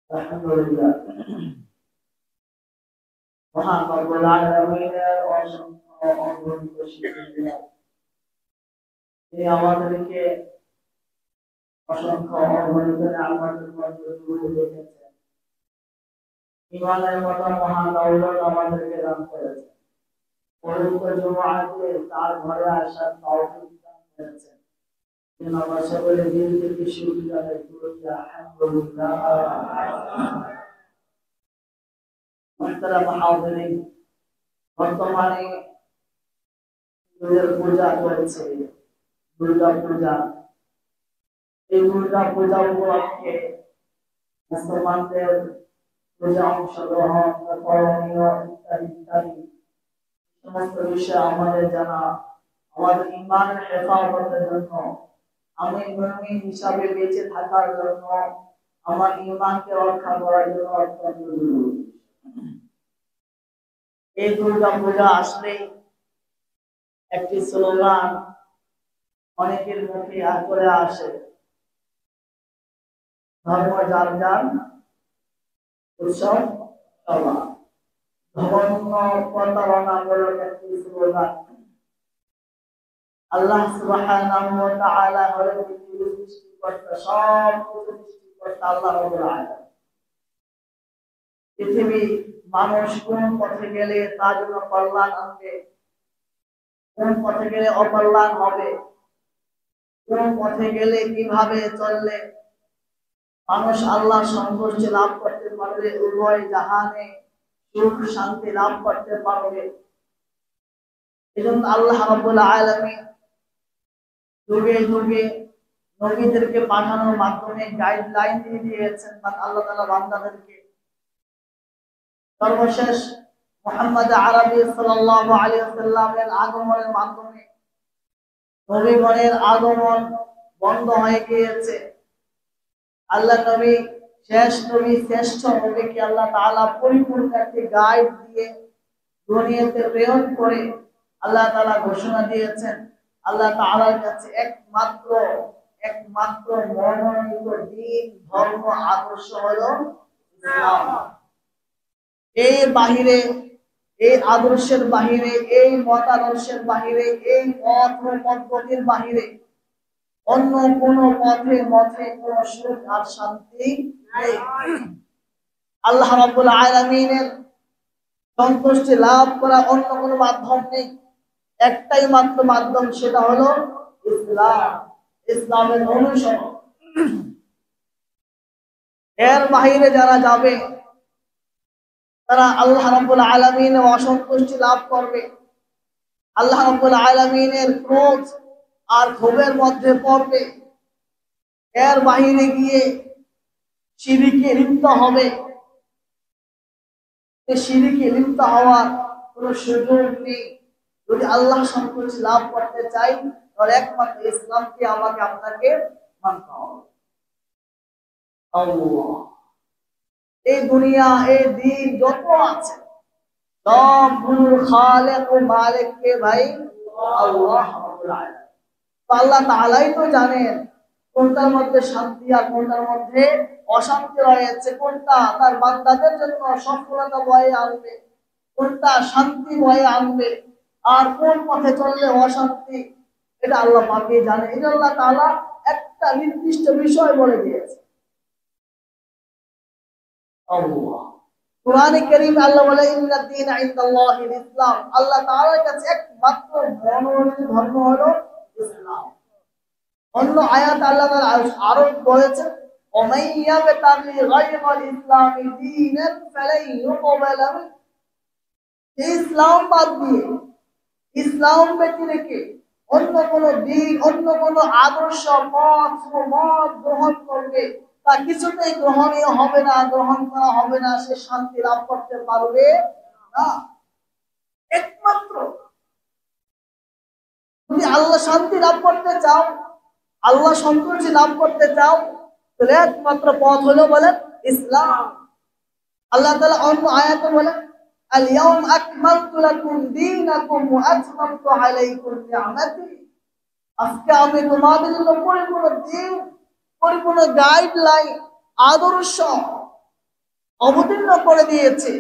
আলহামদুলিল্লাহ মহান রব্বুল আলামিনের অসংখ্য অগণিত শুকরিয়া তিনি আমাদেরকে অসংখ্য অগণিত আমাদের মধ্যে জুড়ে রেখেছেন ঈমানের মতো মহান দৌলত আমাদেরকে দান করেছেন পবিত্র জুমআতে তার ঘরে আসার তৌফিক দান করেছেন যেন আমরা সকলে দিল থেকে শুকরিয়া আদায় করি আলহামদুলিল্লাহ মুহতারাম হাজিরিন বর্তমানে পূজা চলছে দুর্গা পূজা এই দুর্গা পূজা উপলক্ষে মুসলমানদের পূজা অংশগ্রহণ করণীয় ইত্যাদি ইত্যাদি সমস্ত বিষয় আমাদের জানা আমাদের ঈমানের হেফাজতের জন্য আমি মুমিন হিসাবে বেঁচে থাকার জন্য আমার ঈমানকে রক্ষা করার জন্য অত্যন্ত জরুরি এই দুর্গা পূজা আসলে একটি স্লোগান অনেকের মুখে চলে আসে ধর্ম যার যার উৎসব সবার ধর্ম প্রতারণামূলক একটি স্লোগান আল্লাহ সুবহানাহু ওয়া তাআলা হলেন পৃথিবীর সৃষ্টিকর্তা সব কিছু সৃষ্টিকর্তা আল্লাহ রাব্বুল আলামিন পৃথিবী মানুষ কোন পথে গেলে তার জন্য কল্যাণ আনবে কোন পথে গেলে অকল্যাণ হবে কোন পথে গেলে কিভাবে চললে মানুষ আল্লাহ সন্তুষ্টি লাভ করতে পারবে উভয় জাহানে সুখ শান্তি লাভ করতে পারবে এজন্য আল্লাহ রাব্বুল আলামিন যুগে যুগে নবীদেরকে পাঠানোর মাধ্যমে গাইডলাইন দিয়ে দিয়েছেন আল্লাহ তাআলা বান্দাদেরকে সর্বশেষ মুহাম্মদ আরবি সাল্লাল্লাহু আলাইহি ওয়াসাল্লামের আগমনের মাধ্যমে নবীগণের আগমন বন্ধ হয়ে গিয়েছে আল্লাহ নবী শেষ নবী শ্রেষ্ঠ নবীকে আল্লাহ তাআলা পরিপূর্ণ একটি গাইড দিয়ে দুনিয়াতে প্রেরণ করে আল্লাহ তাআলা ঘোষণা দিয়েছেন আল্লাহ তাআলার কাছে একমাত্র মনোনীত দ্বীন ধর্ম আদর্শ হলো ইসলাম এই বাহিরে এই আদর্শের বাহিরে এই মতাদর্শের বাহিরে এই পথ পদ্ধতির বাহিরে অন্য কোন পথে কোন সুখ আর শান্তি নেই আল্লাহ রাব্বুল আলামিনের সন্তুষ্টি লাভ করা অন্য কোন মাধ্যম নেই একটাই মাত্র মাধ্যম সেটা হলো ইসলাম ইসলামের অনুসরণ এর বাহিরে যারা যাবে তারা আল্লাহ রাব্বুল আলামিনের অসন্তুষ্টি লাভ করবে আল্লাহ রাব্বুল আলামিনের ক্রোধ আর ক্ষোভের মধ্যে পড়বে এর বাহিরে গিয়ে শিরকে লিপ্ত হবে শিরকে লিপ্ত হওয়ার কোনো সুযোগ নেই যদি আল্লাহ সন্তুষ্টি লাভ করতে চাই তাহলে একমাত্র ইসলামকে আমাকে আপনাকে মানতে হবে আল্লাহ এই দুনিয়া এই দিন যত আছে সব গুলোর খালেক ও মালিক কে ভাই আল্লাহ রাব্বুল আলামিন আল্লাহ তাআলাই তো জানেন কোনটার মধ্যে শান্তি আর কোনটার মধ্যে অশান্তি রয়েছে কোনটা তার বান্দাদের জন্য সফলতা বয়ে আনবে কোনটা শান্তি বয়ে আনবে আর কোন পথে চললে অশান্তি এটা আল্লাহ পাকই জানে এটা আল্লাহ তাআলা একটা নির্দিষ্ট বিষয় বলে দিয়েছে আল্লাহ কুরআনে কারীম আল্লাহ বলে ইন্নাদ দীন ইনদাল্লাহিল ইসলাম আল্লাহ তাআলার কাছে একমাত্র মনোনীত ধর্ম হলো ইসলাম অন্য আয়াত আল্লাহ তাআলা আরো বলেছেন ওমাইয়াবতাগি গায়রাল ইসলামি দীনান ফালাই ইউকবালা ইসলাম বাদ দিয়ে ইসলাম ব্যতীত রেখে অন্য কোন দিন অন্য কোন আদর্শ মত গ্রহণ করবে তা কিছুতেই গ্রহণীয় হবে না গ্রহণ করা হবে না সে শান্তি লাভ করতে পারবে না একমাত্র যদি আল্লাহ শান্তি লাভ করতে চাও আল্লাহ সন্তুষ্টি লাভ করতে চাও তাহলে একমাত্র পথ হলো বলেন ইসলাম আল্লাহ তাআলা অন্য আয়াতে বলেন আল-ইয়াওম আকমালতু লাকুম দীনাকুম ওয়া আতমামতু আলাইকুম নি'মাতি আজকে আমি তোমাদের জন্য পরিপূর্ণ দিন পরিপূর্ণ গাইডলাইন আদর্শ অবতীর্ণ করে দিয়েছে।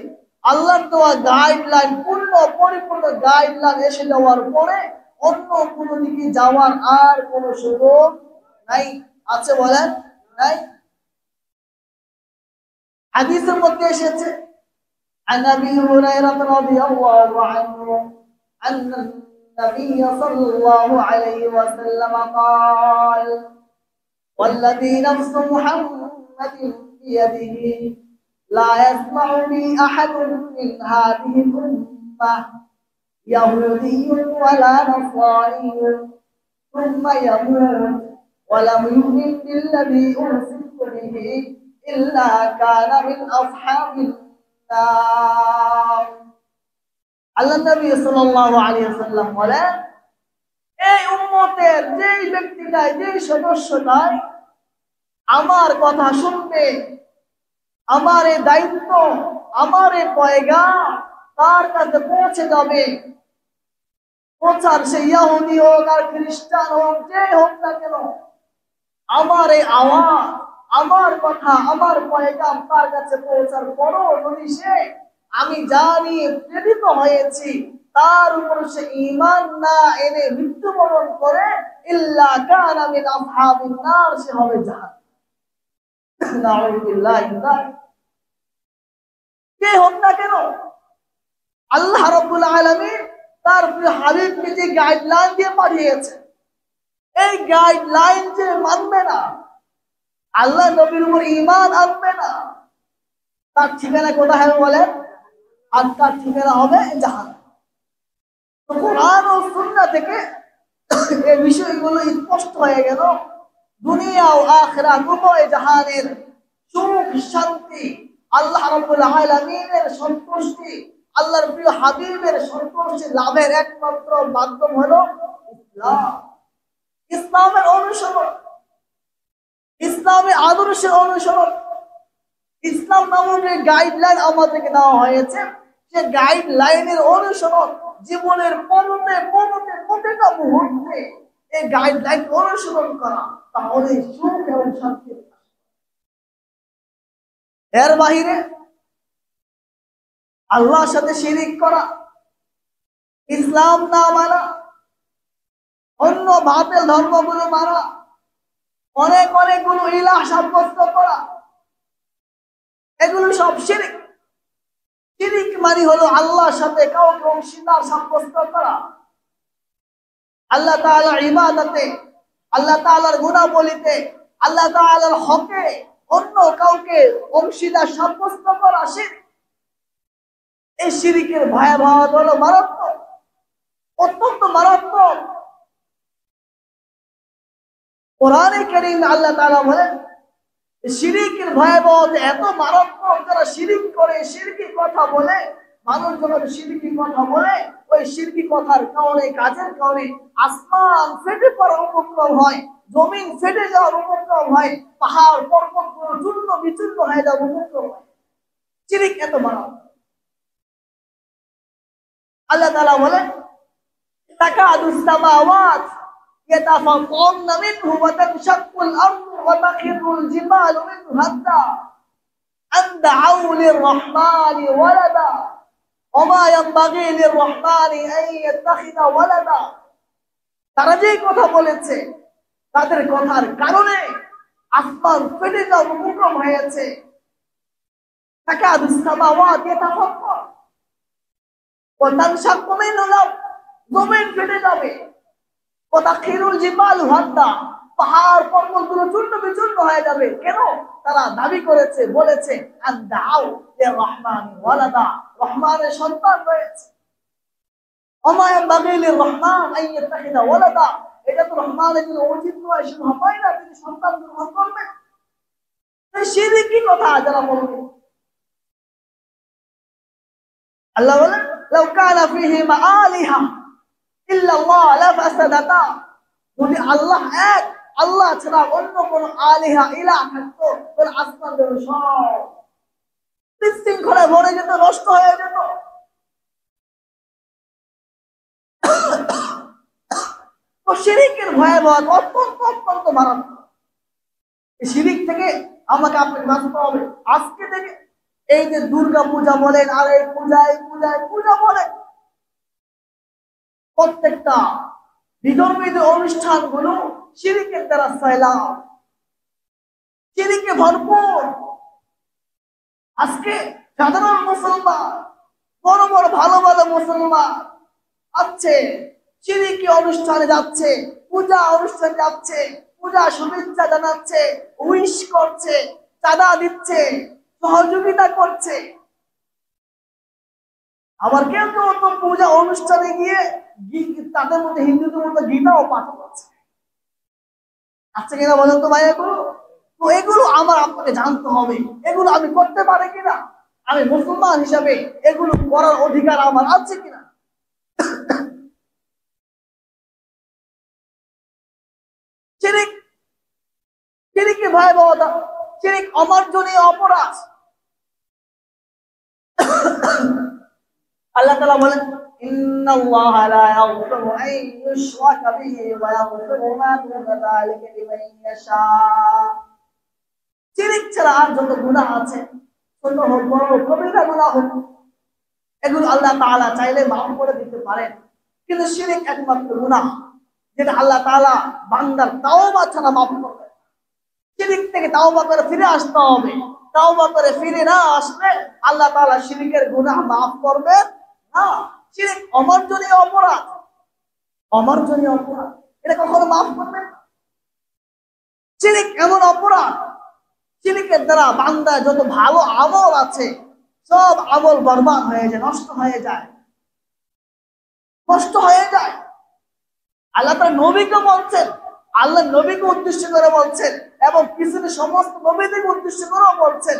আল্লাহর দেওয়া গাইডলাইন, পূর্ণ পরিপূর্ণ গাইডলাইন এসে যাওয়ার পরে অন্য কোনো দিকে যাওয়ার আর কোনো সুযোগ নাই। আছে বলেন? নাই। হাদিসের মধ্যে এসেছে عن ابي هريره رضي الله عنه ان النبي صلى الله عليه وسلم قال والذي نفس محمد بيده لا يسمع بي احد من هذه الامه يهودي ولا نصراني ثم يموت ولم يؤمن بالذي ارسلت به الا كان من اصحاب আল্লাহ নবী সাল্লাল্লাহু আলাইহি ওয়াসাল্লাম বলেন, এই উম্মতের যেই ব্যক্তিটাই, যেই সদস্যটাই আমার কথা শুনবে, আমার এই দায়িত্ব, আমার এই পয়গাম তার কাছে পৌঁছে যাবে, পৌঁছার সে ইহুদি হোক আর খ্রিস্টান হোক, যে হোক না কেন, আমার এই আওয়াজ, আমার কথা, আমার পয়গাম তার কাছে পৌঁছার পরও যদি সে আমি যা নিয়ে প্রেরিত হয়েছি তার উপর সে ঈমান না এনে মৃত্যুবরণ করে, ইল্লা কানা মিন আসহাবিন নার, সে হবে জাহান্নাম। নাউযুবিল্লাহি মিন যালিক। কে হোক না কেন, আল্লাহ রাব্বুল আলামিন তার প্রিয় হাবিবকে যে গাইডলাইন দিয়ে পাঠিয়েছে, এই গাইডলাইন যে মানবে না, আল্লাহ নবীর উপর ঈমান আনবে না, তার ঠিকানা কোথায় হবে বলেন? আর তার ঠিকানা হবে জাহান্নাম। তো কোরআন ও সুন্নাহ থেকে এই বিষয়গুলো স্পষ্ট হয়ে গেল। দুনিয়া ও আখিরাত উভয় জাহানের সুখ শান্তি, আল্লাহ রাব্বুল আলামিনের সন্তুষ্টি, আল্লাহর প্রিয় হাবিবের সন্তুষ্টি লাভের একমাত্র মাধ্যম হলো ইসলাম, ইসলামের অনুসরণ, ইসলামের আদর্শের অনুসরণ। ইসলাম নামক যে গাইডলাইন আমাদেরকে দেওয়া হয়েছে, সে গাইডলাইনের অনুসরণ জীবনের প্রতিটা মুহূর্তে এই গাইডলাইন অনুসরণ করা, তাহলে সুখ এবং শান্তি। এর বাহিরে আল্লাহর সাথে শিরিক করা, ইসলাম না মানা, অন্য বাতিল ধর্মগুলো মানা, অনেকগুলো ইলাহ সাব্যস্ত করা, এগুলো সব শিরিক। শিরিক মানে হলো আল্লাহর সাথে কাউকে অংশীদার সাব্যস্ত করা। আল্লাহ তাআলার ইবাদতে, আল্লাহ তাআলার গুণাবলিতে, আল্লাহ তাআলার হকে অন্য কাউকে অংশীদার সাব্যস্ত করা শিরিক। এই শিরিকের ভয়াবহতা হলো মারাত্মক, অত্যন্ত মারাত্মক। কোরআনে কারীমে আল্লাহ তাআলা বলেন, শিরিকের ভয়াবহতা এত মারাত্মক, যারা শিরিক করে, শিরকি কথা বলে, মানুষ যখন শিরকি কথা বলে, ওই শিরকি কথার কারণে, কাজের কারণে আসমান ফেটে পড়ার উপক্রম হয়, জমিন ফেটে যাওয়ার উপক্রম হয়, পাহাড় পর্বতগুলো চূর্ণ বিচূর্ণ হয়ে যাওয়ার উপক্রম হয়। শিরিক এত মারাত্মক। আল্লাহ তাআলা বলেন, তাকাদুস সামাওয়াত يتفطرن منه وتنشق الأرض وتخر الجبال منه هدا أن دعوا للرحمن ولدا وما ينبغي للرحمن أن يتخذ ولدا। তারা যে কথা বলেছে, তাদের কথার কারণে আসমান ফেটে যাওয়ার উপক্রম হয়েছে। তাকাদুস সামাওয়াত يتفطرن وتنشق منه الأرض, জমিন ফেটে যাবে, পাহাড় পর্বতগুলো চূর্ণ বিচূর্ণ হয়ে যাবে। কেন? তারা দাবি করেছে, বলেছে রহমানের সন্তান রয়েছে। এটা তো রহমানের জন্য উচিত নয়, সে হয় না তিনি সন্তান গ্রহণ করবেন। শিরকি কথা যারা বলবে, আল্লাহ বলেন, লাউ কানা ফীহিমা আলিহা ইল্লাল্লাহ লাফাসাদাতা, যদি আল্লাহ এক, আল্লাহ ছাড়া অন্য কোন আলিহা ইলাহ থাকতো, তাহলে আসমান জমিন সব বিশৃঙ্খলায় ভরে যেত, নষ্ট হয়ে যেত। তো শিরিকের ভয়াবহতা অত্যন্ত মারাত্মক। এই শিরিক থেকে আমাকে আপনাকে বাঁচতে হবে। আজকে থেকে এই যে দুর্গা পূজা বলেন আর এই পূজা বলেন, প্রত্যেকটা বিধর্মীয় অনুষ্ঠানগুলো শিরকের দ্বারা ফেলাও, শিরকে ভরপুর। আজকে সাধারণ মুসলমান, বড় বড় ভালো ভালো মুসলমান আছে, শিরকি অনুষ্ঠানে যাচ্ছে, পূজা অনুষ্ঠানে যাচ্ছে, পূজা শুভেচ্ছা জানাচ্ছে, উইশ করছে, চাঁদা দিচ্ছে, সহযোগিতা করছে। আবার কেউ কেউ তো পূজা অনুষ্ঠানে গিয়ে তাদের মধ্যে হিন্দুদের মধ্যে গীতাও পাঠ করছে। আচ্ছা কিনা বলেন তো ভাই? এগুলো তো এগুলো আমার আপনাকে জানতে হবে, এগুলো আমি করতে পারি কিনা, আমি মুসলমান হিসাবে এগুলো করার অধিকার আমার আছে কিনা। শিরিক, শিরিকে ভয়াবহতা, শিরিক অমার্জনীয় অপরাধ। আল্লাহ তাআলা বলেন, ইন্নাল্লাহা লা ইয়াগফিরু আন ইউশরাকা বিহি ওয়া ইয়াগফিরু মা দুনা যালিকা লিমান ইয়াশা। শিরিক ছাড়া আর যত গুনাহ আছে, ছোট হোক বড় হোক, কবিরা গুনাহ হোক, এগুলো আল্লাহ তাআলা চাইলে মাফ করে দিতে পারেন। কিন্তু শিরিক একমাত্র গুনাহ যেটা আল্লাহ তাআলা বান্দার তাওবা ছাড়া মাফ করবে। শিরিক থেকে তাওবা করে ফিরে আসতে হবে। তাওবা করে ফিরে না আসলে আল্লাহ তাআলা শিরিকের গুনাহ মাফ করবে না। শিরিক অমার্জনীয় অপরাধ, অমার্জনীয় অপরাধ, এটা কখনো মাফ করবে না। শিরিক এমন অপরাধ, শিরিকের দ্বারা বান্দা যত ভালো আমল আছে সব আমল বরবাদ হয়ে যায়, নষ্ট হয়ে যায়, নষ্ট হয়ে যায়। আল্লাহ তার নবীকে বলছেন, আল্লাহ নবীকে উদ্দেশ্য করে বলছেন, এবং পিছনে সমস্ত নবীদেরকে উদ্দেশ্য করেও বলছেন,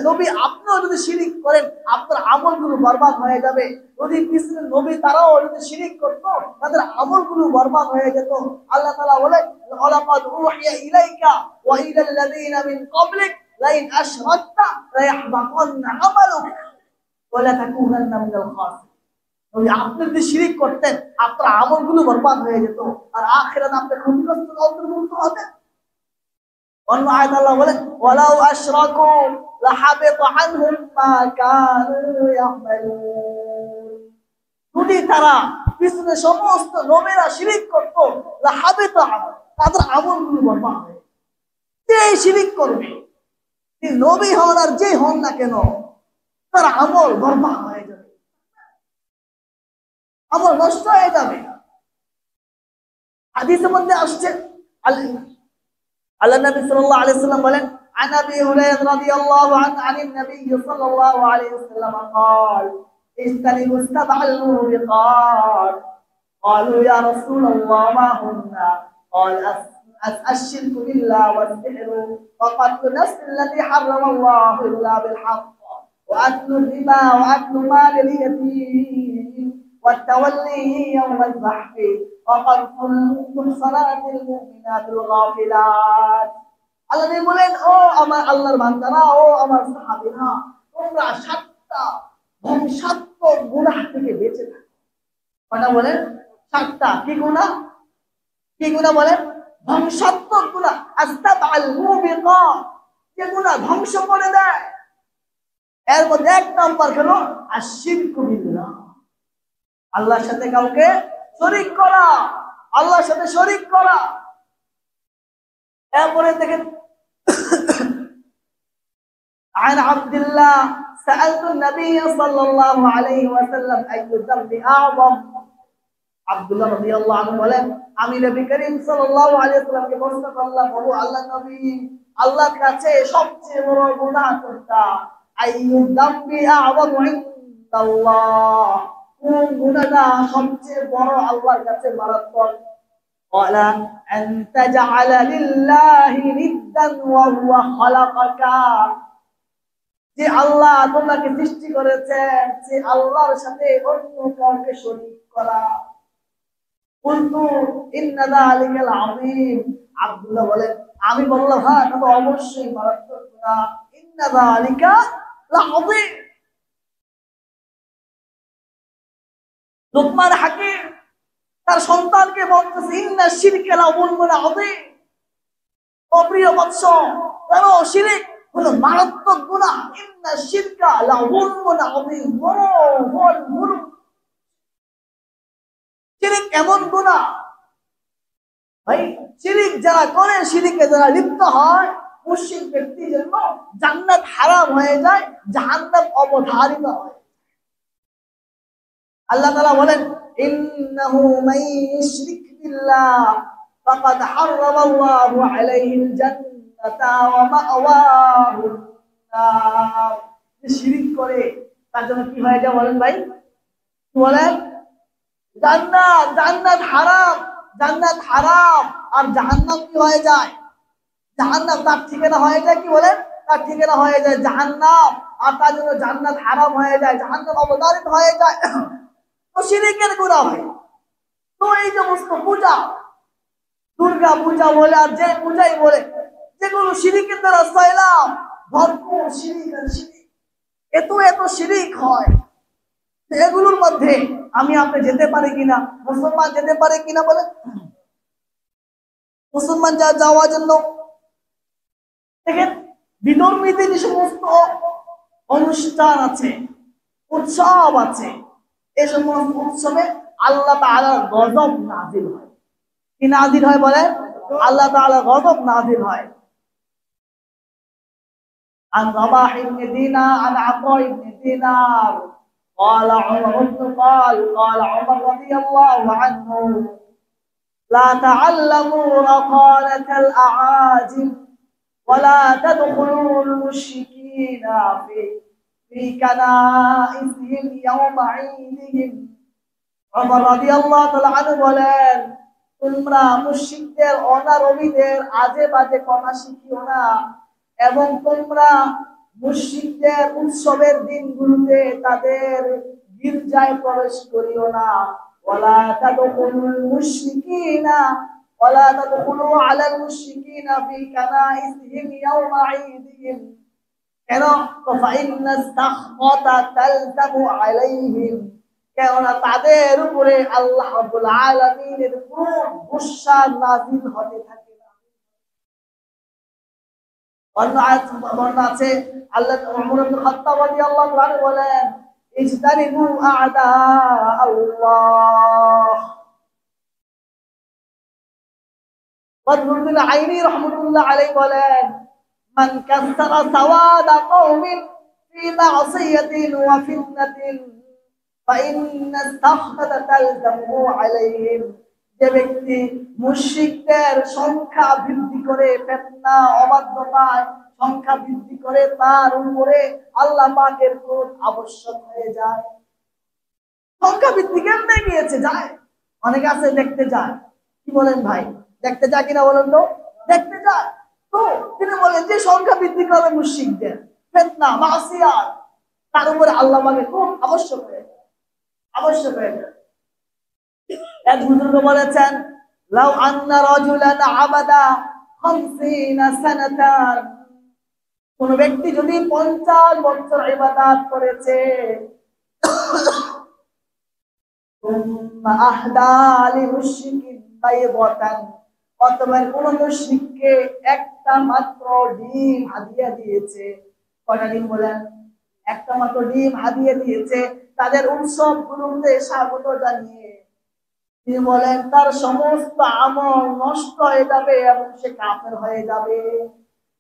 নবী আপনিও যদি শিরিক করেন আপনার আমলগুলো বরবাদ হয়ে যাবে। যদি পিছনে নবী তারাও যদি শিরিক করতো তাদের আমলগুলো বরবাদ হয়ে যেত। আল্লাহ তাআলা বলেন, ওয়ালাকাদ উহিয়া ইলাইকা ওয়া ইলাল লাযিনা মিন ক্বাবলিক লাইন আশরাকতা লায়াহবাতান্না আমালুক ওয়া লা তাকুনান্না মিনাল খাসিরিন। আপনি যদি শিরিক করতেন আপনার আমলগুলো বরবাদ হয়ে যেত, আর আখিরাতে আপনি ক্ষতিগ্রস্ত অন্তর্ভুক্ত হতেন। অন্য আয়াত আল্লাহ বলেন, ওয়ালাউ আশরাকু লাহাবিতা আনহুম মা কানু ইয়ামালুন। যদি তারা পিছনে সমস্ত নবীরা শিরিক করত, লাহাবিতা তাদের আমলগুলো বরবাদ হয়ে, যে শিরিক করবে, যে নবী হন আর যে হন না কেন, তার আমল বরবাদ হয়ে যাবে, আমল নষ্ট হয়ে যাবে। হাদিসের মধ্যে আসছে, আল্লাহ নবী সাল্লাল্লাহু আলাইহি ওয়াসাল্লাম বলেন, عن ابي هريره رضي الله عنه عن النبي صلى الله عليه وسلم قال اجتنبوا السبع الموبقات قالوا يا رسول الله ما هن قال الشرك بالله والسحر وقتل النفس التي حرم الله الا بالحق واكل الربا واكل مال اليتيم والتولي يوم الزحف وقذف المحصنات المؤمنات الغافلات। আল্লাহ বলেন, ও আমার আল্লাহর বান্দারা, ও আমার সাহাবীরা, তোমরা 7টা ধ্বংসাত্মক গুনাহ থেকে বেঁচে থাকো। কয়টা বলেন? 7টা। কি গুনাহ? কি গুনাহ বলেন? ধ্বংসাত্মক গুনাহ। আসতাবাল মুবিকাত, যে গুনাহ ধ্বংস করে দেয়। এর মধ্যে 1 নাম্বার হলো আশিরকু বিল্লাহ, আল্লাহর সাথে কাউকে শরীক করা, আল্লাহর সাথে শরীক করা। এরপরে দেখেন, عن عبد الله سألت النبي صلى الله عليه وسلم أي الذنب أعظم। আব্দুল্লাহ রাদিয়াল্লাহু আনহু বলেন, আমি নবী করিম সাল্লাল্লাহু আলাইহি ওয়াসাল্লামকে প্রশ্ন করলাম, ও আল্লাহর নবী, আল্লাহর কাছে সবচেয়ে বড় গুনাহ কোনটা? আইয়ুয যামবি আ'যামু ইনদাল্লাহ, কোন গুনাহটা সবচেয়ে বড় আল্লাহর কাছে মারাত্মক? قال أن تجعل لله ندا وهو خلقك, যে আল্লাহ তোমাকে সৃষ্টি করেছেন সে আল্লাহর সাথে অন্য কাউকে শরীক করা। কুলতু ইন্না যালিকাল আযীম। আব্দুল্লাহ বলেন, আমি বললাম, হ্যাঁ এটা তো অবশ্যই মারাত্মক গুনাহ। ইন্না যালিকা লাযীম। লুকমান হাকিম তার সন্তানকে বলতেছে, ইন্না শিরকা লাযুলমুন আযীম। ও প্রিয় বৎস, জানো শিরক হলো মারাত্মক গুনাহ। ইন্না শিরকা লাযুলমুন আযীম। শিরক এমন গুনাহ ভাই, শিরিক যারা করে, শিরিকে যারা লিপ্ত হয়, মুশরিক ব্যক্তির জন্য জান্নাত হারাম হয়ে যায়, জাহান্নাম অবধারিত হয়। আল্লাহ তাআলা বলেন, ইন্নাহু মান ইউশরিক বিল্লাহ ফাকাদ হারামাল্লাহু আলাইহিল জান্নাতা ওয়া মাওয়াহুন নার। যে শিরিক করে তার জন্য কি হয়ে যায় বলেন ভাই? কি বলেন? জান্নাত। জান্নাত হারাম, জান্নাত হারাম। আর জাহান্নাম কি হয়ে যায়? জাহান্নাম। তার ঠিকানা হয়ে যায় কি বলেন? তার ঠিকানা হয়ে যায় জাহান্নাম। আর তার জন্য জান্নাত হারাম হয়ে যায়, জাহান্নাম অবধারিত হয়ে যায়। তো শিরকের গুনাহ হয়। তো এই সমস্ত পূজা, দুর্গা পূজা বলে আর যে পূজাই বলে, যেগুলো শিরকের দ্বারা সয়লাম, ভরপুর শিরিক আর শিরিক, এত এত শিরিক হয়, এগুলোর মধ্যে আমি আপনি যেতে পারি কিনা? মুসলমান যেতে পারে কিনা বলে? মুসলমান যাওয়ার জন্য দেখেন, বিধর্মীতে যে সমস্ত অনুষ্ঠান আছে, উৎসব আছে, এই সমস্ত উৎসবে আল্লাহ তাআলার গজব নাযিল হয়। কি নাযিল হয় বলে? আল্লাহ তাআলার গজব নাযিল হয়। عن رباح بن دينار عن عطاء بن دينار قال عمر قال عمر رضي الله عنه لا تعلموا رقالة الأعاجم ولا تدخلوا المشركين في كنائسهم يوم عيدهم। عمر رضي الله تعالى عنه বলেন, তোমরা মুশরিকদের, অনারবীদের আজে বাজে কথা শিখিও না, এবং তোমরা মুশরিকদের উৎসবের দিনগুলোতে তাদের গির্জায় প্রবেশ করিও না। ওয়ালা তাদখুলুল মুশরিকিনা ওয়ালা তাদখুলু আলাল মুশরিকিনা ফি কানাইসিহিম ইয়াওমা ঈদিহিম। কেন? ফাইন্নাস তাখমাতা তালজামু আলাইহিম। কেননা তাদের উপরে আল্লাহ রাব্বুল আলামিনের ক্রোধ, গুসা নাযিল হতে থাকে। বর্ণনা আছে, আল্লাহ ওমর ইবনে খাত্তাব রাদিয়াল্লাহু আনহু বলেন, ইজতানিবু আ'দা আল্লাহ। বদরুদ্দিন আইনি রাহমাতুল্লাহ আলাইহি বলেন, মান কাসসারা সাওয়াদা কওমিন ফি মা'সিয়াতিন ওয়া ফিতনাতিন ফাইন্না তাখতাতা তালজামু আলাইহিম। যে ব্যক্তি মুশরিকদের সংখ্যা বৃদ্ধি করে, ফিতনা অবাধ্যতায় সংখ্যা বৃদ্ধি করে, তার উপরে আল্লাহ পাকের ক্রোধ আবশ্যক হয়ে যায়। সংখ্যা বৃদ্ধি কেমনে গিয়েছে? যায়, অনেকে আছে দেখতে যায়। কি বলেন ভাই? দেখতে যায় কিনা বলেন তো? দেখতে যায়। তো তিনি বলেন যে সংখ্যা বৃদ্ধি করে মুশরিকদের, ফিতনা মাসিয়াত, তার উপরে আল্লাহ পাকের ক্রোধ আবশ্যক হয়ে যায়, আবশ্যক হয়ে যায়। এক বুজুর্গ বলেছেন, লাউ আন্না রাজুলান আবাদা 50 সানাতান, কোন ব্যক্তি যদি 50 বছর ইবাদত করেছে, সুম্মা আহদা লিমুশরিকিন বাইদাতান, অথবা কোন মুশরিককে একটা মাত্র ডিম হাদিয়া দিয়েছে। কয়টা ডিম বলেন? একটা মাত্র ডিম হাদিয়া দিয়েছে তাদের উৎসবগুলোতে স্বাগত জানিয়ে। তিনি বলেন তার সমস্ত আমল নষ্ট হয়ে যাবে এবং সে কাফের হয়ে যাবে।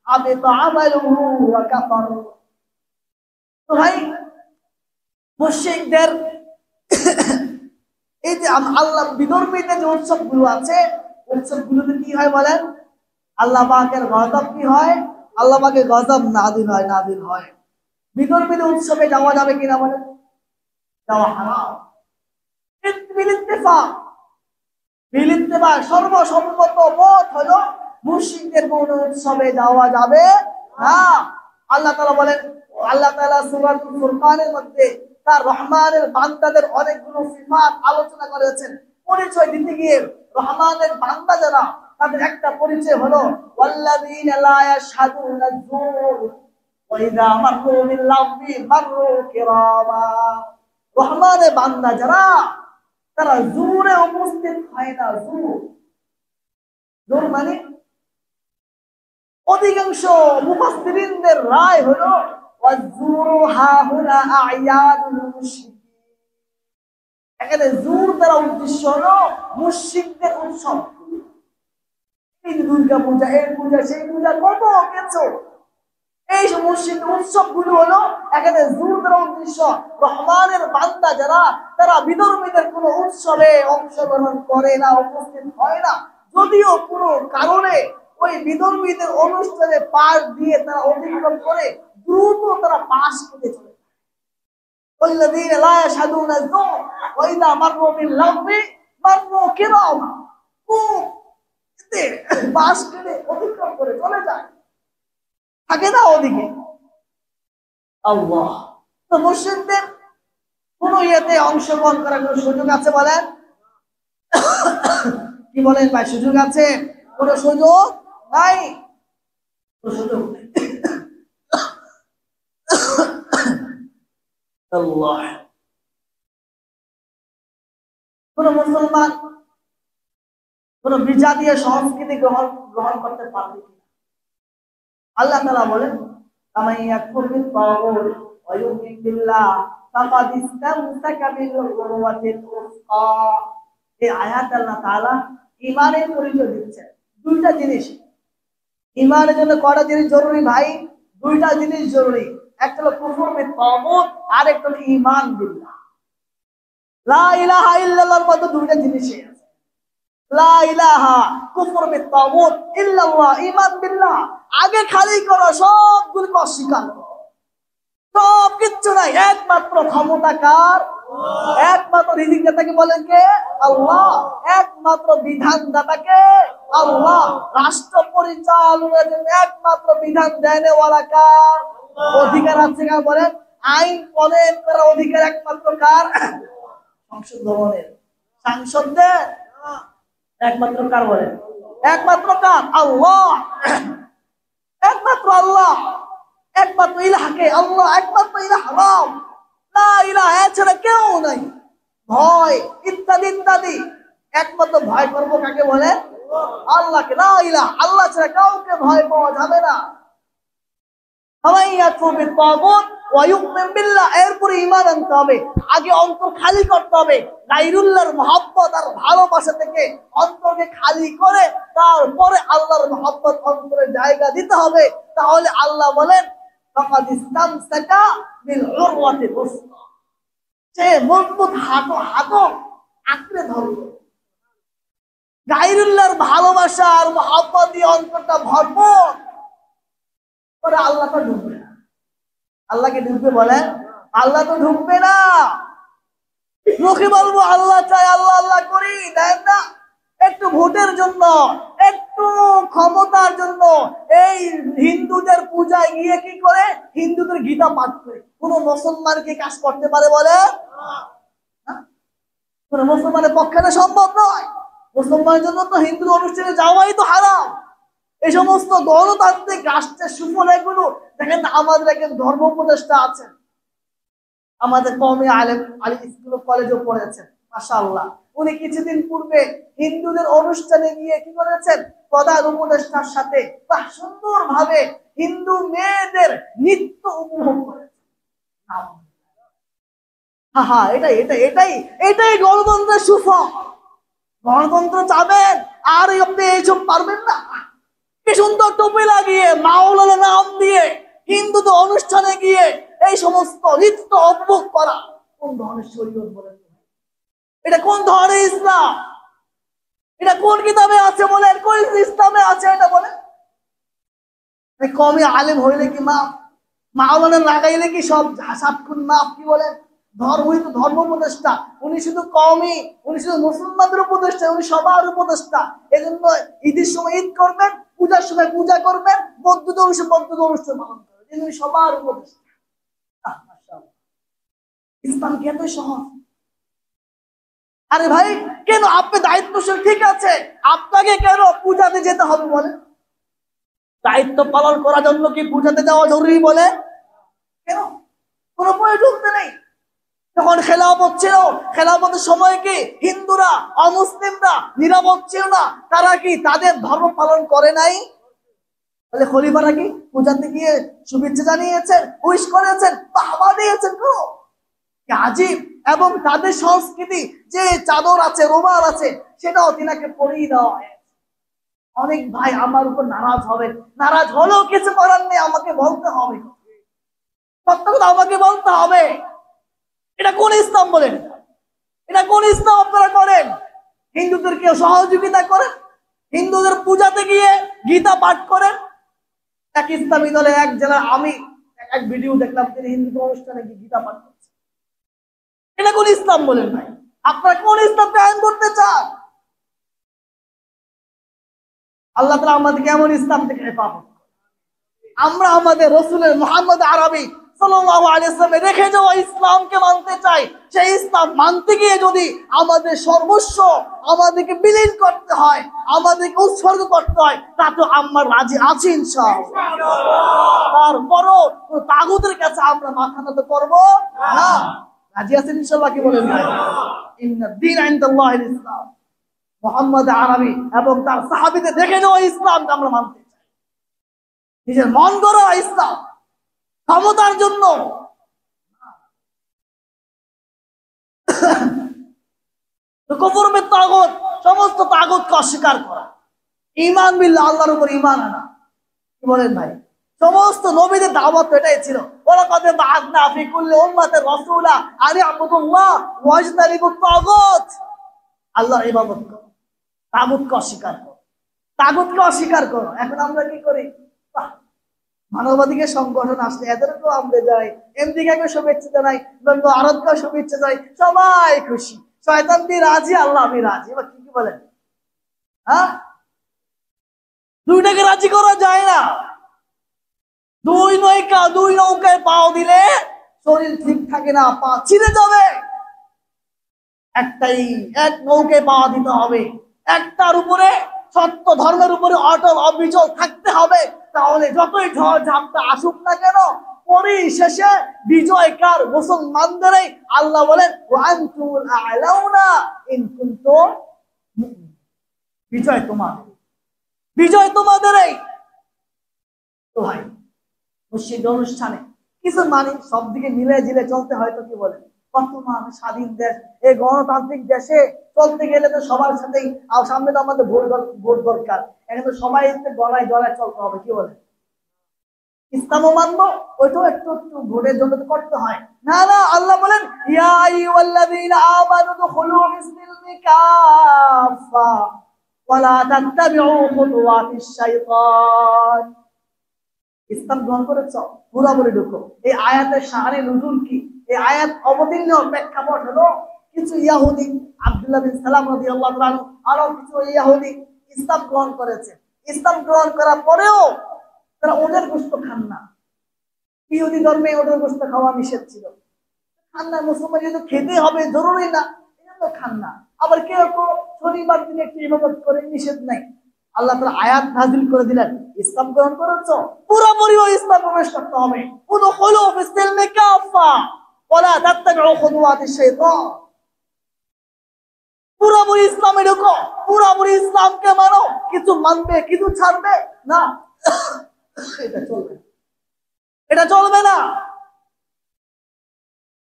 আবে তো আমালুহু ওয়া কাফার। তো ভাই, মুশরিকদের এই যে আল্লাহ বিধর্মীদের যে উৎসবগুলো আছে, উৎসবগুলোতে কি হয় বলেন? আল্লাহ পাকের গজব কি হয়? আল্লাহ পাকের গজব নাযিল হয়, নাযিল হয়। বিধর্মীদের উৎসবে যাওয়া যাবে কিনা বলেন? যাওয়া হারাম। সর্বসম্মত মত হলো মুশরিকদের কোন উৎসবে যাওয়া যাবে না। আল্লাহ তাআলা বলেন, আল্লাহ তাআলা সূরাতুল ফুরকানের মধ্যে তার রহমানের বান্দাদের অনেকগুলো সিফাত আলোচনা করেছেন। পরিচয় দিতে গিয়ে রহমানের বান্দা যারা, তাদের একটা পরিচয় হলো ওয়াল্লাযীনা লা ইয়াশহাদুনা যুর ওয়া ইযা মাররু বিল লাগবি মাররু কিরামা। রহমানের বান্দা যারা, তারা জোরে উপস্থিত হয় না। জোর মানে অধিকাংশ মুফাসসিরিনদের রায় হলো ওয়াজুরু হাহুনা আয়াদুল মুশরিকিন, এখানে জুর দ্বারা উদ্দেশ্য হলো মুশরিকদের উৎসব। এই দুর্গা পূজা, এই পূজা, সেই পূজা, কত কিছু, এই মুশরিক উৎসব গুলো হলো এখানে জুর দ্বারা উদ্দেশ্য। রহমানের বান্দা যারা, তারা বিধর্মীদের কোনো উৎসবে অংশগ্রহণ করে না, উপস্থিত হয় না। যদিও কোনো কারণে ওই বিধর্মীদের অনুষ্ঠানে পাশ দিয়ে তারা অতিক্রম করে, দ্রুত তারা পাশ কেটে চলে। والذين لا يشهدون الزور واذا مروا باللغو مروا كراما, পাশ কেটে অতিক্রম করে চলে যায়, থাকে না ওদিকে। আল্লাহ, তো মুশরিকদের কোন ইয়েতে অংশগ্রহণ করার কোন সুযোগ আছে বলেন? কি বলেন ভাই, সুযোগ আছে? কোন সুযোগ নাই, কোন সুযোগ নাই। আল্লাহ, কোন মুসলমান কোন বিজাতীয় সংস্কৃতি গ্রহণ করতে পারবে কিনা? আল্লাহ তাআলা বলেন, আমান ইয়াকফুর বিত-তাগুত ওয়া ইউমিন বিল্লাহ ফাকাদ ইসতামসাকা বিল উরওয়াতিল উসকা। এই আয়াত আল্লাহ তাআলা ঈমানের পরিচয় দিচ্ছেন। দুইটা জিনিস ঈমানের জন্য, কয়টা জিনিস জরুরি ভাই? দুইটা জিনিস জরুরি। একটা হলো কুফর বিত-তাগুত, আর একটা হলো ঈমান বিল্লাহ। লা ইলাহা ইল্লাল্লাহর মধ্যে দুইটা জিনিসই আছে। লা ইলাহা কুফর বিত-তাগুত ইল্লাল্লাহ, ঈমান বিল্লাহ। আগে খালি করো, সবগুলোকে অস্বীকার করো, সব কিচ্ছু নাই। একমাত্র ক্ষমতাকার, একমাত্র রিজিকদাতাকে বলেন কে? আল্লাহ। একমাত্র বিধানদাতাকে আল্লাহ। রাষ্ট্র পরিচালনার জন্য একমাত্র বিধান দেনেওয়ালা কার? অধিকার আছে কার বলেন? আইন প্রণয়ন করার অধিকার একমাত্র কার? সংসদ ভবনের, সাংসদদের। একমাত্র কার বলেন? একমাত্র কার? আল্লাহ। একমাত্র আল্লাহ, একমাত্র ইলাহকে আল্লাহ, একমাত্র ইলাহ রাম, লা ইলাহা এছাড়া কেউ নাই। ভয় ইত্যাদি ইত্যাদি, একমাত্র ভয় করবো কাকে বলে? আল্লাহকে। লা ইলাহা, আল্লাহ ছাড়া কাউকে ভয় পাওয়া যাবে না। এরপরে ঈমান আনতে হবে। আগে অন্তর খালি করতে হবে, গায়রুল্লাহর মহব্বত আর ভালোবাসা থেকে অন্তরকে খালি করে তারপরে আল্লাহর মহব্বত অন্তরে জায়গা দিতে হবে। তাহলে আল্লাহ বলেন ফাকাদ ইসতামসাকা বিল উরওয়াতিল উসকা, সে মজবুত হাঁটো আঁকড়ে ধরবে। গায়রুল্লাহর ভালোবাসা আর মহব্বত দিয়ে অন্তরটা ভরপুর করে, আল্লাহ তো ঢুকবে না। আল্লাহকে ঢুকবে বলেন? আল্লাহ তো ঢুকবে না। মুখে বলবো আল্লাহ চাই, আল্লাহ আল্লাহ করি, দেন না। একটু ভোটের জন্য, একটু ক্ষমতার জন্য এই হিন্দুদের পূজায় গিয়ে কি করে? হিন্দুদের গীতা পাঠ করে। কোন মুসলমান কি কাজ করতে পারে বলে? কোন মুসলমানের পক্ষে তো সম্ভব নয়। মুসলমানের জন্য তো হিন্দু অনুষ্ঠানে যাওয়াই তো হারাম। এই সমস্ত গণতান্ত্রিক রাষ্ট্রের সুফল এগুলো দেখেন। আমাদের একজন ধর্ম উপদেষ্টা আছেন, আমাদের কওমি আলেম, আলী স্কুল কলেজেও পড়েছেন, মাশাআল্লাহ। উনি কিছুদিন পূর্বে হিন্দুদের অনুষ্ঠানে গিয়ে কি করেছেন? প্রধান উপদেষ্টার সাথে সুন্দর ভাবে হিন্দু মেয়েদের নৃত্য উপভোগ করেছেন। এটাই গণতন্ত্রের সুফল। গণতন্ত্র চাবেন আর আপনি এইসব পারবেন না? কি সুন্দর টুপি লাগিয়ে, মাওলানা নাম দিয়ে হিন্দুদের অনুষ্ঠানে গিয়ে এই সমস্ত নৃত্য উপভোগ করা কোন ধরনের শরীয়ত বলেন? এটা কোন ধরনের ইসলাম? এটা কোন কিতাবে আছে বলেন? কোন ইসলামে আছে এটা বলেন? কমই আলেম হইলে কি মাপ, মাওলানা লাগাইলে কি সব সাতক্ষণ মাপ? কি বলেন? উনি তো ধর্ম উপদেষ্টা, উনি শুধু কওমি, উনি শুধু মুসলমানদের উপদেষ্টা, উনি সবার উপদেষ্টা। এই জন্য ঈদের সময় ঈদ করবেন, পূজার সময় পূজা করবেন, বৌদ্ধদের অনুষ্ঠান পালন করবেন। উনি সবার উপদেষ্টা। ইসলাম কি এত সহজ? আরে ভাই, কেন আপনি দায়িত্বশীল, ঠিক আছে, আপনাকে কেন পূজাতে যেতে হবে বলে? দায়িত্ব পালন করার জন্য কি পূজাতে যাওয়া জরুরি বলে? কেন? কোনো প্রয়োজন নেই। যখন খেলাফত ছিল, খেলাফতের সময় কি হিন্দুরা, অমুসলিমরা নিরাপদ ছিল না? তারা কি তাদের ধর্ম পালন করে নাই? তাহলে খলিফারা কি পূজাতে গিয়ে শুভেচ্ছা জানিয়েছেন, উইশ করেছেন, বাহবা দিয়েছেন? কি আজীব! এবং তাদের সংস্কৃতি যে চাদর আছে, রুমাল আছে, সেটাও তিনাকে পরিয়ে দেওয়া হয়। অনেক ভাই আমার উপর নারাজ হবেন, নারাজ হলেও কিছু করার নেই, আমাকে বলতে হবে, সত্য কথা আমাকে বলতে হবে। এটা কোন ইসলাম বলেন? এটা কোন ইসলাম আপনারা করেন? হিন্দুদেরকে সহযোগিতা করেন, হিন্দুদের পূজাতে গিয়ে গীতা পাঠ করেন। এক ইসলামী দলে এক জেলার আমি এক ভিডিও দেখলাম, তিনি হিন্দু অনুষ্ঠানে গিয়ে গীতা পাঠ করছেন। এটা কোন ইসলাম বলেন ভাই? আপনারা কোন ইসলাম কায়েম করতে চান? আল্লাহ তাআলা আমাদেরকে এমন ইসলাম থেকে হেফাজত। আমরা আমাদের রসুলের মুহাম্মদ আরবি সাল্লাল্লাহু আলাইহি ওয়াসাল্লাম রেখে যাওয়া ইসলামকে মানতে চাই। সেই ইসলাম মানতে গিয়ে যদি আমাদের সর্বস্ব আমাদেরকে বিলীন করতে হয়, আমাদেরকে উৎসর্গ করতে হয়, তাতে আমরা রাজি আছি ইনশাআল্লাহ। তারপরও তাগুতের কাছে আমরা মাথা নত করব না। রাজি আছেন ইনশাআল্লাহ? কি বলেন ভাই? ইন্নাদ দীন ইনদাল্লাহিল ইসলাম। মুহাম্মদ আরবি এবং তার সাহাবীদের দেখে যাওয়া ইসলামকে আমরা মানতে চাই। নিজের মন গড়া ইসলাম, ক্ষমতার জন্য। কুফর বিত তাগুত, সমস্ত তাগুতকে অস্বীকার করা, ঈমান বিল্লাহ, আল্লাহর উপর ঈমান আনা। কি বলেন ভাই? সমস্ত নবীদের দাওয়াত এটাই ছিল, ওয়ালাকাদ বা'আথনা ফি কুল্লি উম্মাতিন রাসূলা আন ই'বুদুল্লাহ ওয়াজতানিবুত তাগুত। আল্লাহর ইবাদত করো, তাগুতকে অস্বীকার করো, তাগুতকে অস্বীকার করো। এখন আমরা কি করি? মানবাধিকার সংগঠন আসলে এদেরকেও আমরা যাই, এমডিকে শুভেচ্ছা জানাই, আরবকেও শুভেচ্ছা জানাই, সবাই খুশি। শয়তান বি রাজি, আল্লাহ বি রাজি। এবার কি বলেন? হ্যাঁ, দুইটাকে রাজি করা যায় না। দুই নৌকায় পাও দিলে শরীর ঠিক থাকে না, পা ছিঁড়ে যাবে। এক নৌকায় পা দিতে হবে, একটার উপরে, সত্য ধর্মের উপরে অটল অবিচল থাকতে হবে। তাহলে যতই ঝড় ঝাপটা আসুক না কেন, পরিশেষে বিজয় কার? মুসলমানদেরই। আল্লাহ বলেন ওয়ান্তুল আ'লাউনা ইন কুনতুম মুমিনিন। বিজয় তোমাদের, বিজয় তোমাদেরই। তো ভাই, মসজিদ অনুষ্ঠানে কিছু মানি সব দিকে মিলে জিলে চলতে হয়। তো কি বলেন? বর্তমান স্বাধীন দেশ, এই গণতান্ত্রিক দেশে চলতে গেলে তো সবার সাথেই, আর সামনে তো আমাদের ভোট দরকার, এখানে তো সবাই গলায় গলায় চলতে হবে। কি বলেন? ইসলামও মানবো, ওইটাও একটু একটু ভোটের জন্য তো করতে হয়। না না, আল্লাহ বলেন ইয়া আইয়ুহাল্লাযীনা আমানু দুখুলু ফিস-সিলমি কাফা ওয়া লা তাত্তাবিউ খুতুওয়াতিশ শাইতান। ইসলাম গ্রহণ করেছ, পুরোপুরি ঢুকো। এই আয়াতের শানে নুজুল কি? এই আয়াত অবতীর্ণ প্রেক্ষাপট হলো কিছু ইয়াহুদি, আব্দুল্লাহ বিন সালাম রাদিয়াল্লাহু আনহু, আরো কিছু ইয়াহুদি ইসলাম গ্রহণ করেছে। ইসলাম গ্রহণ করার পরেও তারা ওদের গোশত খান না। ইহুদি ধর্মে ওদের গোশত খাওয়া নিষেধ ছিল, খান না। মুসলমান যেহেতু খেতে হবে, জরুরি না, এজন্য খান না। আবার কেউ কেউ শনিবার দিনে একটু ইবাদত করে, নিষেধ নাই। আল্লাহ তাআলা আয়াত নাযিল করে দিলেন, ইসলাম গ্রহণ করেছো, পুরোপুরি ইসলাম প্রবেশ করতে হবে। উদখুলু ফিস-সিলমি কাফা ওয়া লা তাত্তাবিউ খুতুওয়াতিশ শাইতান। পুরোপুরি ইসলামে ঢুকো, পুরোপুরি ইসলামকে মানো। কিছু মানবে, কিছু ছাড়বে না, এটা চলবে, এটা চলবে না।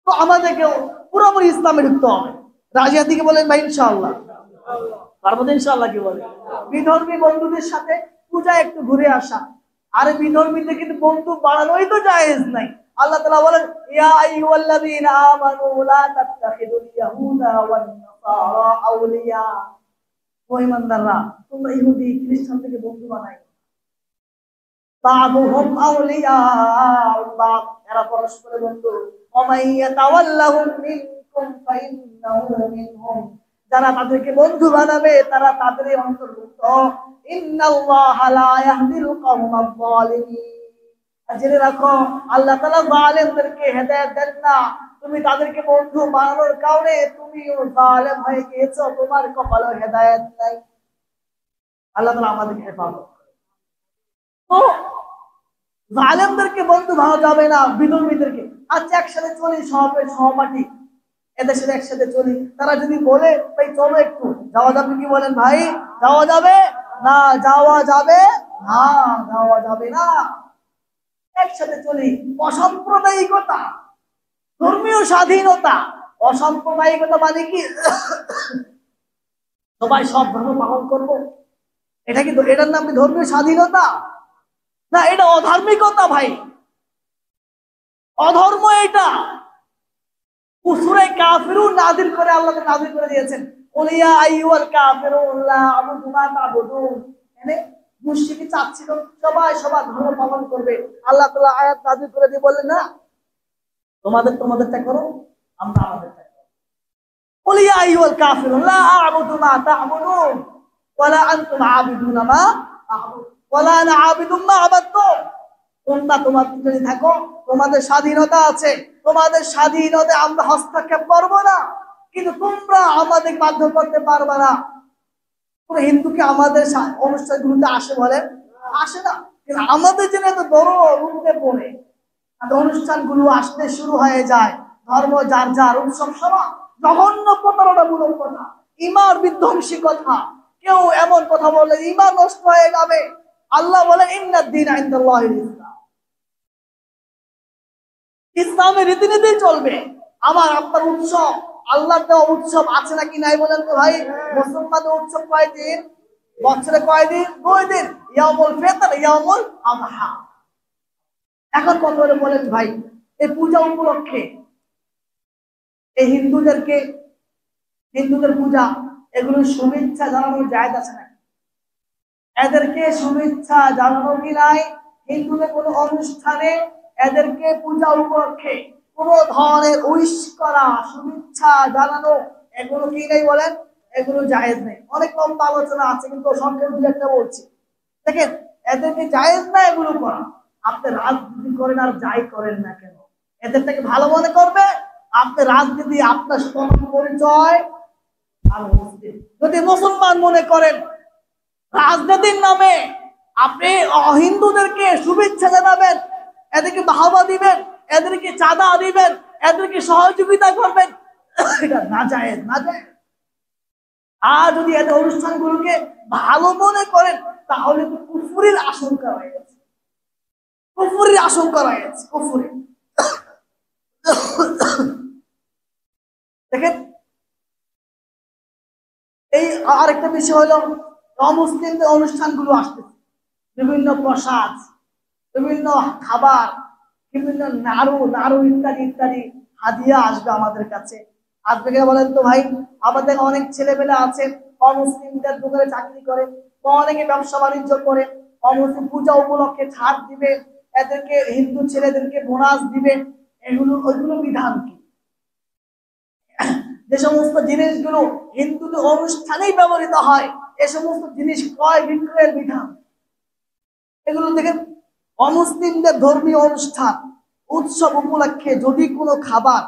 তো আমাদেরকে পুরোপুরি ইসলামে ঢুকতে হবে। রাজিয়া দিকে বলেন ভাই ইনশাআল্লাহ? পারবো ইনশাআল্লাহ? কি বলে? বিধর্মী বন্ধুদের সাথে পূজা একটু ঘুরে আসা, আর বিধর্মীদের কিন্তু বন্ধু বাড়ানোই তো জায়েজ নাই। আল্লাহ তাআলা বলেন ইয়া আইয়ুহাল্লাযীনা আমানু লা তাত্তাখিদুল ইয়াহুদা ওয়ান নাসারা আউলিয়া। ও ঈমানদাররা, তোমরা ইহুদি খ্রিস্টান থেকে বন্ধু বানাই। বা'দুহুম আউলিয়াউ বা'দ, এরা পরস্পরের বন্ধু। ওয়া মান ইয়াতাওয়াল্লাহুম মিনকুম ফাইন্নাহু মিনহুম, যারা তাদেরকে বন্ধু বানাবে তারা তাদেরই অন্তর্ভুক্ত। ইন্নাল্লাহা লা ইয়াহদিল কওমাজ যালিমিন। জেনে রাখো, আল্লাহ তাআলা জালেমদেরকে হেদায়েত দেন না। তুমি তাদেরকে বন্ধু বানানোর কারণে তুমিও জালেম হয়ে গিয়েছো, তোমার কপালে হেদায়েত নাই। আল্লাহ তাআলা আমাদেরকে হেফাজত করে। তো জালেমদেরকে বন্ধু ভাবা যাবে না, বিধর্মীদেরকে। আচ্ছা, একসাথে চলি, সহপাঠী, এদের সাথে একসাথে চলি, তারা যদি বলে ভাই চলো একটু, যাওয়া যাবে? কি বলেন ভাই? যাওয়া যাবে না, যাওয়া যাবে না, যাওয়া যাবে না। একসাথে চলি। অসাম্প্রদায়িকতা, ধর্মীয় স্বাধীনতা। অসাম্প্রদায়িকতা মানে কি সবাই সব ধর্ম পালন করবো, এটা কি এটার নাম কি ধর্মীয় স্বাধীনতা? না, এটা অধার্মিকতা ভাই, অধর্ম এটা। সূরা কাফিরুন নাযিল করে আল্লাহ নাযিল করে দিয়েছেন, কুলিয়া আইয়ুহাল কাফিরুন লা আ'বুদু মা তা'বুদুন। মানে মুশরিকি চাচ্ছিল সবাই সবার ধর্ম পালন করবে, আল্লাহ তাআলা আয়াত নাযিল করে দিয়ে বললেন না, তোমাদেরটা করো, আমরা আমাদেরটা করব। কুলিয়া আইয়ুহাল কাফিরুন লা আ'বুদু মা তা'বুদুন ওয়ালা আনতুম আ'বিদুনা মা আ'বুদু ওয়ালা আনা আ'বিদুম মা আ'বাদতুম। তোমরা তোমাদের যদি থাকো, তোমাদের স্বাধীনতা আছে, তোমাদের স্বাধীনতায় আমরা হস্তক্ষেপ করবো না, কিন্তু তোমরা আমাদের বাধ্য করতে পারবে না। কোন হিন্দুকে আমাদের অনুষ্ঠানগুলোতে আসে বলেন? আসে না। কিন্তু আমাদের জন্য এত বড় রূপে পড়ে অনুষ্ঠানগুলো আসতে শুরু হয়ে যায়, ধর্ম যার যার, উৎসব সভা, জঘন্য প্রতারণামূলক কথা, ঈমান বিধ্বংসী কথা। কেউ এমন কথা বললে ঈমান নষ্ট হয়ে যাবে। আল্লাহ বলেন ইন্নাদ দীনা ইনদাল্লাহিল ইসলাম, ইসলামের রীতিনীতি চলবে। আমার আপনার উৎসব, আল্লাহর দেওয়া উৎসব আছে নাকি নাই বলেন তো ভাই? মুসলমানদের উৎসব কয়দিন? বছরে কয়দিন? 2 দিন, ইয়াউমুল ফিতর, ইয়াউমুল আযহা। এখন কত করে বলেন ভাই, এই পূজা উপলক্ষে এই হিন্দুদের পূজা, এগুলো শুভেচ্ছা জানানো জায়েজ আছে নাকি? এদেরকে শুভেচ্ছা জানানো কি নাই? হিন্দুদের কোনো অনুষ্ঠানে এদেরকে পূজা উপলক্ষে কোন ধরনের উইশ করা, শুভেচ্ছা জানানো, এগুলো কি নেই বলেন? এগুলো জায়েজ নেই। অনেক কম আলোচনা আছে, কিন্তু সংক্ষেপে দুই একটা বলছি। দেখেন, এদেরকে জায়েজ না এগুলো করা। আপনি রাজনীতি করেন আর যাই করেন না কেন, এদের থেকে ভালো মনে করবে আপনি রাজনীতি, আপনার সমাজ পরিচয় আর মুসলিম। যদি মুসলমান মনে করেন রাজনীতির নামে আপনি হিন্দুদেরকে শুভেচ্ছা জানাবেন, এদেরকে বাহবা দিবেন, এদেরকে চাঁদা দিবেন, এদেরকে সহযোগিতা করবেন, এটা নাজায়েজ, নাজায়েজ। আর যদি এদের অনুষ্ঠানগুলোকে ভালো মনে করেন, তাহলে তো কুফরির আশঙ্কা রয়ে গেছে, কুফরির আশঙ্কা রয়ে গেছে, কুফরি। দেখেন, এই আরেকটা বিষয় হলো অমুসলিমদের অনুষ্ঠানগুলো আসতেছে, বিভিন্ন প্রসাদ, বিভিন্ন খাবার, বিভিন্ন নাড়ু ইত্যাদি ইত্যাদি হাদিয়া আসবে আমাদের কাছে। আসবে কিনা বলেন তো ভাই? আমাদের অনেক ছেলেমেয়েরা আছে অমুসলিমদের দোকানে চাকরি করে, অনেকে ব্যবসা বাণিজ্য করে, অমুসলিম পূজা উপলক্ষে ছাড় দিবে, এদেরকে হিন্দু ছেলেদেরকে বোনাস দিবে। ওইগুলো বিধান কি? যে সমস্ত জিনিসগুলো হিন্দুদের অনুষ্ঠানেই ব্যবহৃত হয়, এ সমস্ত জিনিস ক্রয় বিক্রয়ের বিধান। এগুলো দেখেন, অমুসলিমদের ধর্মীয় অনুষ্ঠান উৎসব উপলক্ষে যদি কোনো খাবার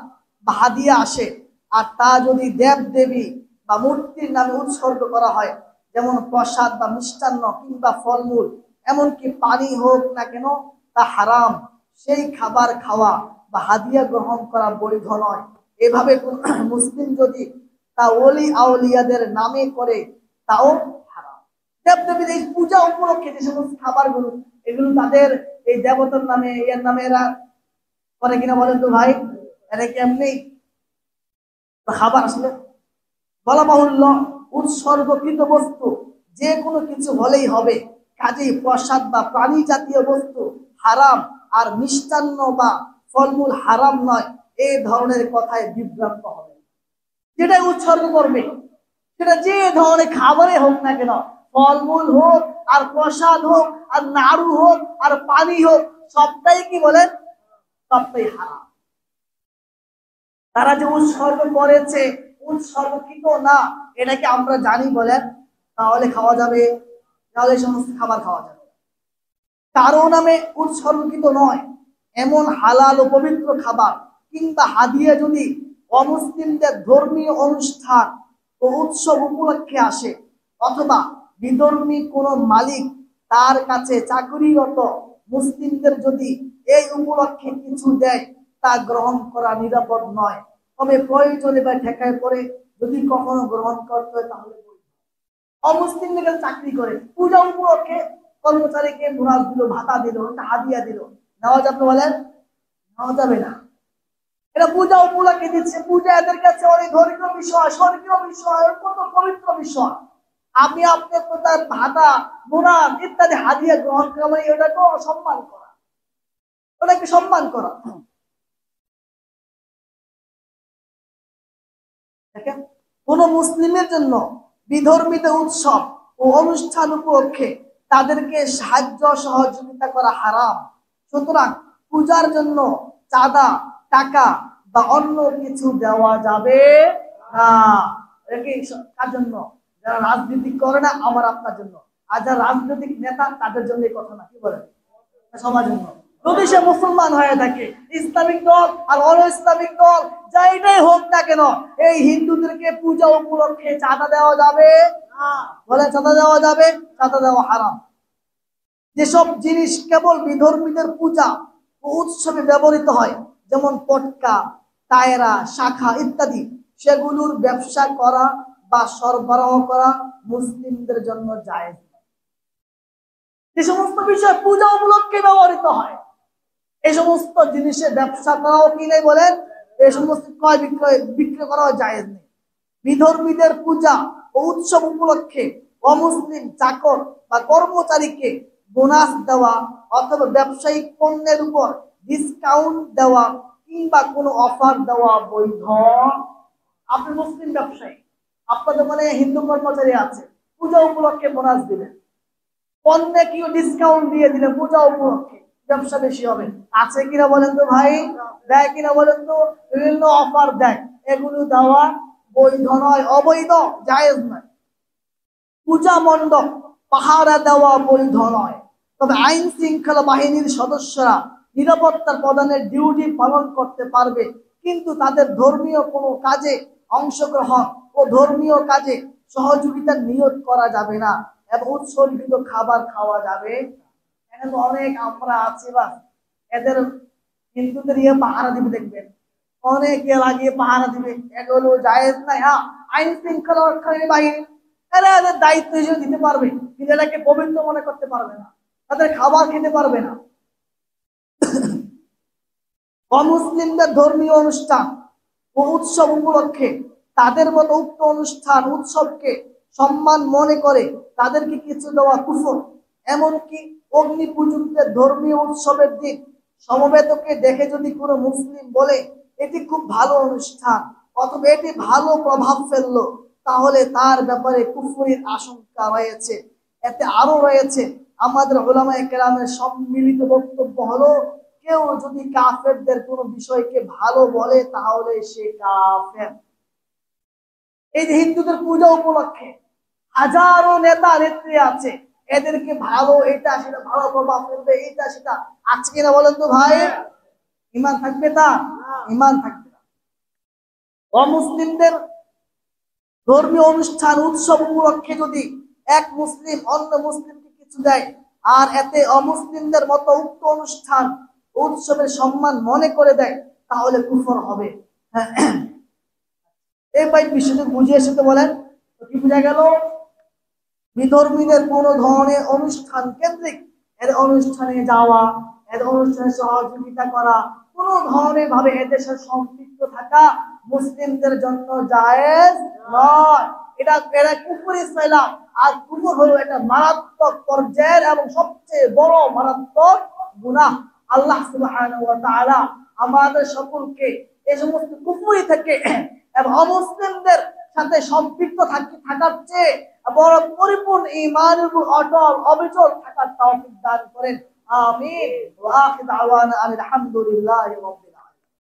বা হাদিয়া আসে, আর তা যদি দেব দেবী বা মূর্তির নামে উৎসর্গ করা হয়, যেমন প্রসাদ বা মিষ্টান্ন কিংবা ফলমূল, এমনকি পানি হোক না কেন, তা হারাম। সেই খাবার খাওয়া বা হাদিয়া গ্রহণ করা বৈধ নয়। এভাবে মুসলিম যদি তা ওলি আউলিয়াদের নামে করে, তাও হারাম। দেবদেবীর এই পূজা উপলক্ষে যে সমস্ত খাবারগুলো, এগুলো তাদের এই দেবতার নামে, এর নামে এরা করে কিনা বলেন তো ভাই? এরা কি এমনি খাবার? আসলে বলা বাহুল্য, উৎসর্গকৃত বস্তু যে কোনো কিছু হলেই হবে, কাজেই প্রসাদ বা প্রাণী জাতীয় বস্তু হারাম, আর মিষ্টান্ন বা ফলমূল হারাম নয়, এই ধরনের কথায় বিভ্রান্ত হবে। যেটা উৎসর্গ করবে সেটা যে ধরনের খাবারে হোক না কেন, ফলমূল হোক আর প্রসাদ হোক আর নাড়ু হোক আর পানি হোক, সবটাই কি বলেন? সবটাই হারাম। তারা যে উৎসর্গ করেছে উৎসর্গকৃত না, এটাকে আমরা জানি বলেন, তাহলে খাওয়া যাবে? তাহলে সমস্ত খাবার খাওয়া যাবে। কারো নামে উৎসর্গকৃত নয় এমন হালাল ও পবিত্র খাবার কিংবা হাদিয়া যদি অমুসলিমদের ধর্মীয় অনুষ্ঠান ও উৎসব উপলক্ষে আসে, অথবা বিধর্মী কোন মালিক তার কাছে চাকরিরত মুসলিমদের যদি এই উপলক্ষে কিছু দেয়, তা গ্রহণ করা নিরাপদ নয়। তবে প্রয়োজনে বা ঠেকায় পড়ে যদি কখনো গ্রহণ করতে হয় তাহলে অমুসলিমদের কাছে চাকরি করে, পূজা উপলক্ষে কর্মচারীকে বোনাস দিল, ভাতা দিল, একটা হাদিয়া দিল, নেওয়া যাবে? বলেন নেওয়া যাবে না। এটা পূজা উপলক্ষে দিচ্ছে। পূজা এদের কাছে অনেক ধর্মীয় বিষয়, স্বর্গীয় বিষয়, অত্যন্ত পবিত্র বিষয়। আমি আপনার তার ভাতা, বোনাস ইত্যাদি হাদিয়া গ্রহণ করা মানে এটাকে সম্মান করা, ওটাকে সম্মান করা। দেখেন, কোন মুসলিমের জন্য বিধর্মীদের উৎসব ও অনুষ্ঠান উপলক্ষে তাদেরকে সাহায্য সহযোগিতা করা হারাম। সুতরাং পূজার জন্য চাঁদা, টাকা বা অন্য কিছু দেওয়া যাবে না। কার জন্য? যারা রাজনীতি করে না, আমার আপনার জন্য। আর যারা রাজনৈতিক নেতা তাদের জন্য এই কথা না, কি বলেন? সবার জন্য। যদি সে মুসলমান হয়ে থাকে, ইসলামিক দল আর অন ইসলামিক দল যাইটাই হোক না কেন, এই হিন্দুদেরকে পূজা উপলক্ষে চাঁদা দেওয়া যাবে না। বলে চাঁদা দেওয়া যাবে? চাঁদা দেওয়া হারাম। যেসব জিনিস কেবল বিধর্মীদের পূজা ও উৎসবে ব্যবহৃত হয়, যেমন পটকা, টায়রা, শাখা ইত্যাদি, সেগুলোর ব্যবসা করা বা সরবরাহ করা মুসলিমদের জন্য জায়েজ। যে সমস্ত বিষয় পূজা উপলক্ষে ব্যবহৃত হয়, এই সমস্ত জিনিসের ব্যবসা করাও কি নেই? বলেন এই সমস্ত ক্রয় বিক্রয় করাও জায়েজ নেই। বিধর্মীদের পূজা ও উৎসব উপলক্ষে অমুসলিম চাকর বা কর্মচারীকে বোনাস দেওয়া অথবা ব্যবসায়িক পণ্যের উপর ডিসকাউন্ট দেওয়া কিংবা কোনো অফার দেওয়া বৈধ। আপনি মুসলিম ব্যবসায়ী, আপনার দোকানে হিন্দু কর্মচারী আছে, পূজা উপলক্ষে বোনাস দিলেন, পণ্যে কি ডিসকাউন্ট দিয়ে দিলেন, পূজা উপলক্ষে ব্যবসা বেশি হবে। আছে কিনা বলেন তো ভাই? দেয় কিনা বলেন তো? বিভিন্ন অফার দেয়, এগুলো দেওয়া বৈধ নয়, অবৈধ, জায়েজ নয়। পূজা মণ্ডপ পাহারা দেওয়া বৈধ নয়, তবে আইন শৃঙ্খলা বাহিনীর সদস্যরা নিরাপত্তা প্রদানের ডিউটি পালন করতে পারবে, কিন্তু তাদের ধর্মীয় কোনো কাজে অংশগ্রহণ ও ধর্মীয় কাজে সহযোগিতার নিয়োগ করা যাবে না এবং উৎসর্গিত খাবার খাওয়া যাবে। এখন অনেক আমরা আছি বা এদের হিন্দুদের পাহারা দিবে, দেখবেন অনেক লাগিয়ে পাহারা দিবে, এগুলো জায়েজ নাই। হ্যাঁ, আইন শৃঙ্খলা রক্ষাকারী বাহিনী এরা এদের দায়িত্ব হিসেবে দিতে পারবে, কিন্তু এটাকে পবিত্র মনে করতে পারবে না, তাদের খাবার খেতে পারবে না। অমুসলিমদের ধর্মীয় অনুষ্ঠান ও উৎসব উপলক্ষে তাদের মতো উক্ত অনুষ্ঠান উৎসবকে সম্মান মনে করে তাদেরকে কিছু দেওয়া কুফর। এমনকি অগ্নি পূজকদের ধর্মীয় উৎসবের দিন সমবেতকে দেখে যদি কোনো মুসলিম বলে এটি খুব ভালো অনুষ্ঠান অথবা এটি ভালো প্রভাব ফেললো, তাহলে তার ব্যাপারে কুফরির আশঙ্কা রয়েছে। এতে আরো রয়েছে, আমাদের উলামায়ে কেরামের সম্মিলিত বক্তব্য হলো, কেউ যদি কাফেরদের কোনো বিষয়কে ভালো বলে তাহলে সে কাফের। এই যে হিন্দুদের পূজা উপলক্ষে হাজারো নেতা নেত্রী আছে, এদেরকে ভালো এটা সেটা ভালো প্রভাব ফেলবে, এটা সেটা আছে কিনা বলেন তো ভাই? ঈমান থাকবে তা? ঈমান থাকবে না। অমুসলিমদের ধর্মীয় অনুষ্ঠান উৎসব উপলক্ষে যদি এক মুসলিম অন্য মুসলিমকে কিছু দেয় আর এতে অমুসলিমদের মতো উক্ত অনুষ্ঠান উৎসবের সম্মান মনে করে দেয়, তাহলে কুফর হবে। এই ভাই বিষয়টা বুঝিয়ে এসে তো বলেন কি বোঝা গেল? বিধর্মীদের কোন ধরনের অনুষ্ঠান কেন্দ্রিক এর অনুষ্ঠানে যাওয়া, এর অনুষ্ঠানে সহযোগিতা করা, কোন ধরনের ভাবে এদের সাথে সম্পৃক্ত থাকা মুসলিমদের জন্য জায়েজ নয়। এটা কুফর ইসলাম। আর কুফর হলো এটা মারাত্মক পর্যায়ের এবং সবচেয়ে বড় মারাত্মক গুনাহ। আল্লাহ সুবহানাহু ওয়া তাআলা আমাদের সকলকে এই সমস্ত কুফরি থেকে এবং অমুসলিমদের সাথে সম্পৃক্ত থাকার চেয়ে বড় পরিপূর্ণ ঈমানের উপর অটল অবিচল থাকার তৌফিক দান করেন। আমিন। ওয়া আখিরু দাওয়ানা আলহামদুলিল্লাহি রাব্বিল